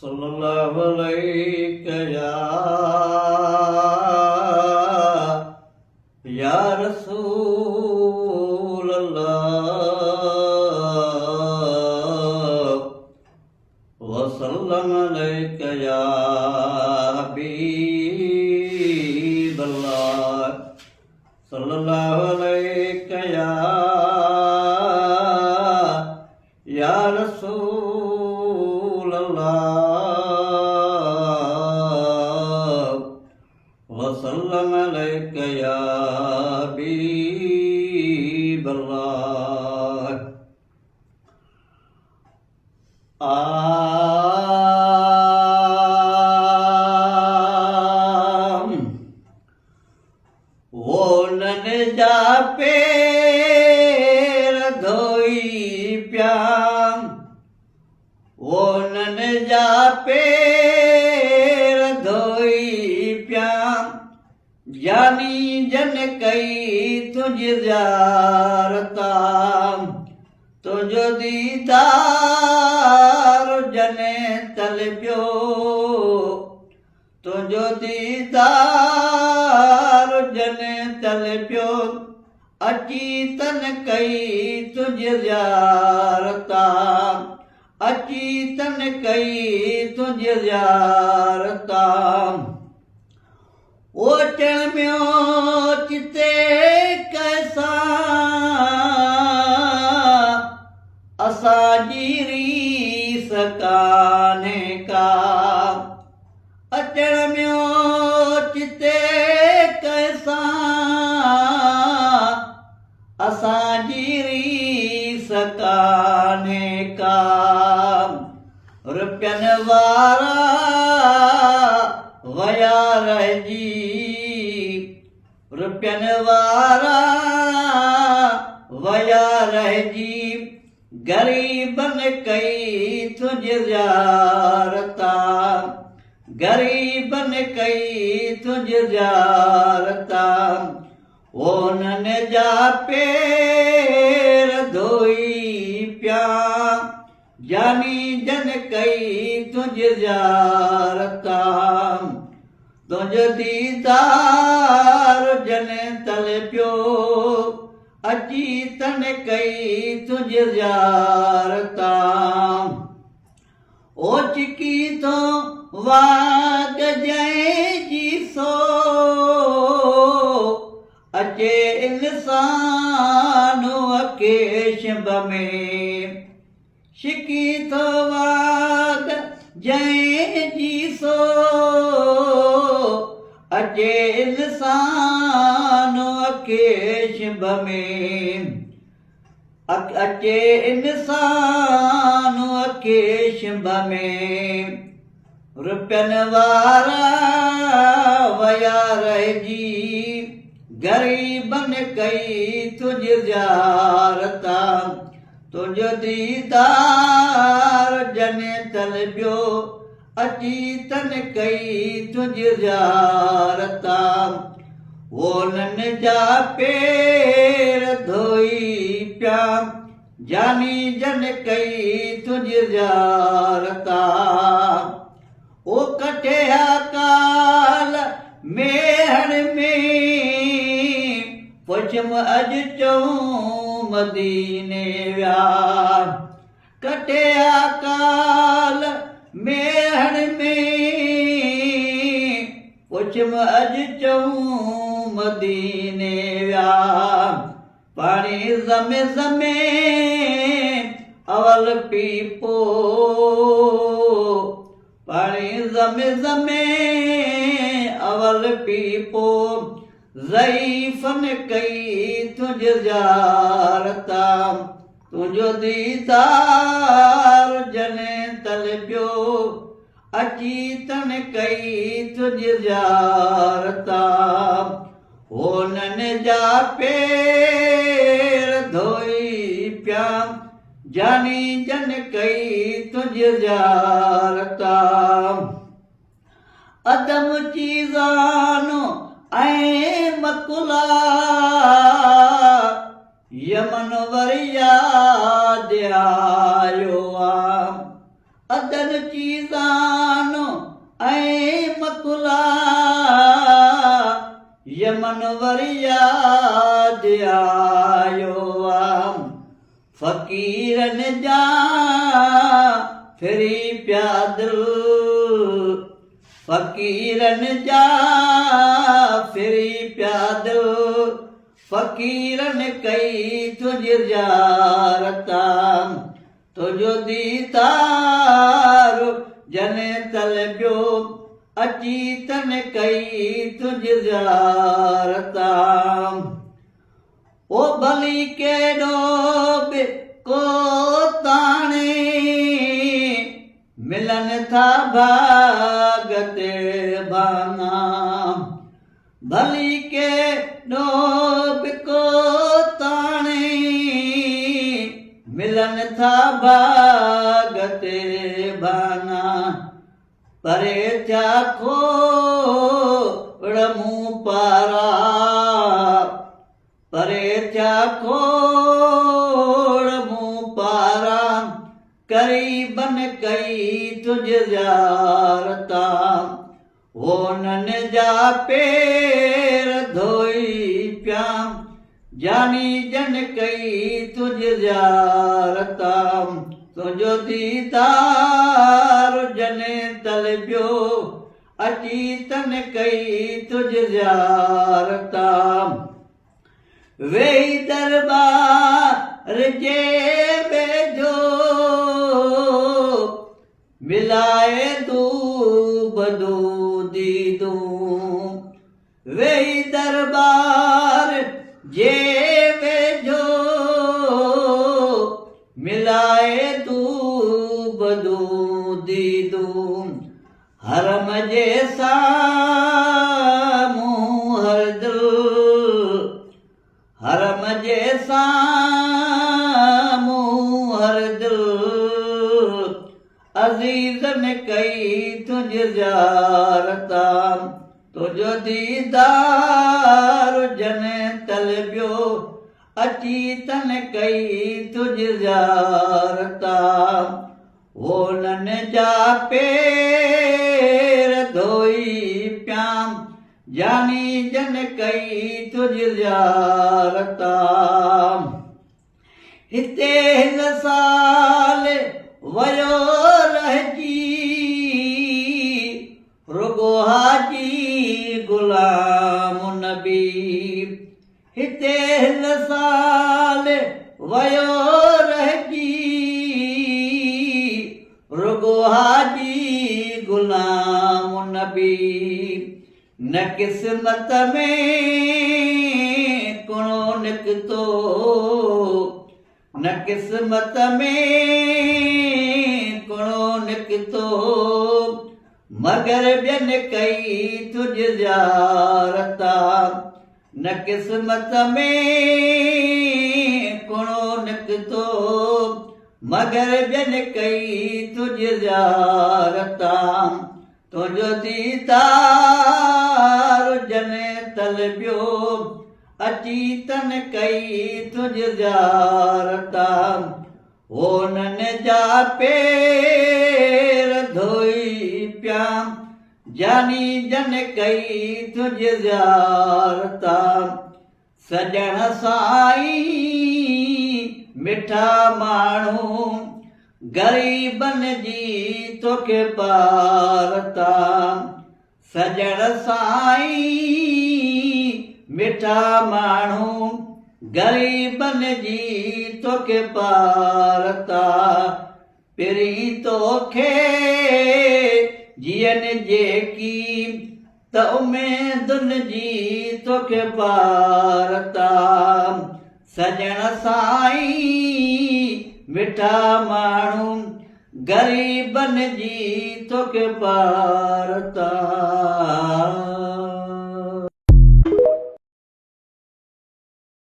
सल्लल्लाहु अलैहि या रसूल अल्लाह वसल्लम अलैका या हबीब अल्लाह सल्लल्लाहु अलैका या रसूल अल्लाह वसल्लम अलैका या हबीब अल्लाह। वो नन जा पेर धोई प्याम, वो नन जा पेर धोई प्याम, जानी जन कई तुझ ज़ियारतां, तुझो दीदार जने तलबियो, तुझो दीदार जने तलबियो, अची तन कई तुझ ज़ियारतां, अची तन कई तुझ ज़ियारतां। ओचण में चिते कैसा असांजी रीस कान्हे का, अचण में चिते कैसा असांजी रीस कान्हे का। रुपयनि वारा वया रहिजी, रुपयनि वारा वया रहिजी, ग़रीबनि कई तुझ ज़ियारतां, ग़रीबनि कई तुझ ज़ियारतां। उन्हनि जा पेर धोई पिया, जानी जन कई तुझ ज़ियारतां, तुझो दीदार जन तलबियो, अची तन कई तुझ ज़ियारतां। ओचकी तो वाग जंहिंजी सो, अचे इंसान अकेशब में, शिकी तो वाग जंहिंजी सो, अचे इंसान अकेशब में, अचे इंसान अकेशब में। रुपयनि वारा वया रहिजी, ग़रीबनि कई तुझ ज़ियारतां, तुझो दीदार जने तलबियो, अची तन कई तुझ ज़ियारतां। उन्हनि जा पेर धोई पिया, जानी जन कई तुझ ज़ियारतां। ओ कठिया काल मेहण में, पुछम अॼु चऊं मदीने विया, कठिया काल मेहण में, पुछम अॼु चऊं मदीने विया। पाणी ज़मे ज़मे अवल पीपो, पाणी ज़मे ज़मे अवल पीपो, ज़ईफ़नि कई तुझ ज़ियारतां, तुझो दीदार जने तलबियो, अची तन कई तुझ ज़ियारतां। उन्हनि जा पेर धोई पिया, जानी जन कई तुझ ज़ियारतां। अदम चीज़ानो ऐं मकुला, यमन वर याद आयो आ, अदन चीज़ानो ऐं मकुला यमन वर यादि आयो फ़क़ीरनि जा फिरी पिया दिल फ़क़ीरनि जा फिरी पिया दिल फ़क़ीरनि कई तुंहिंजी ज़ियारत तुंहिंजो दीदार जने तलबियो अची तन कई तुंहिंजी ज़ियारत ओ भली केॾो बि को ताणे मिलनि था भाग ते भाङा भली केॾो बि को ताणे मिलनि था भाग ते भाङा परे थिया खोड़ मूं पारा परे थिया खोड़ मूं पारा क़रीबन कई तुंहिंजी ज़ियारत होननि जा पेर धोई पिया जानी जन कई तुंहिंजी ज़ियारत तुंहिंजो दीदार जने तलबियो अची तन कई तुंहिंजी ज़ियारत वेही दरबार जे वेझो मिलाए दूबदो दीदो वेही दरबार जे वेझो मिलाए दूबदो दीदो हरम जे साम्हूं हर दिल हरम जे साम्हूं हर दिल अज़ीज़नि कई तुंहिंजी ज़ियारत तुंहिंजो दीदार जने तलबियो अची तन कई तुंहिंजी ज़ियारत होननि जा पेर धोई पिया जानी जन कई तुंहिंजी ज़ियारत हिते हिन साल वयो रहिजी रुगो हाजी गुलाम नबी हिते हिन साल वयो रहिजी रुगो हाजी गुलाम नबी न किस्मत में कुणो निकितो न किस्मत में कुणो निकितो मगर ॿियनि कई तुंहिंजी ज़ियारत न किस्मत में कुणो निकितो मगर ॿियनि कई तुंहिंजी ज़ियारत तुंहिंजो दीदार जने तलबियो अची तन कई तुंहिंजी ज़ियारत होननि जा पेर धोई पिया जानी जन कई तुंहिंजी ज़ियारत सजण साईं मिठा माण्हू ग़रीबनि जी तोखे पारत सजण साईं मिठा माण्हू ग़रीबनि जी तोखे पारत पहिरीं तोखे जीअनि जेकी त उमेदुनि जी तोखे पारत सजण साईं मिठा माण्हू ग़रीबनि जी तोखे पारत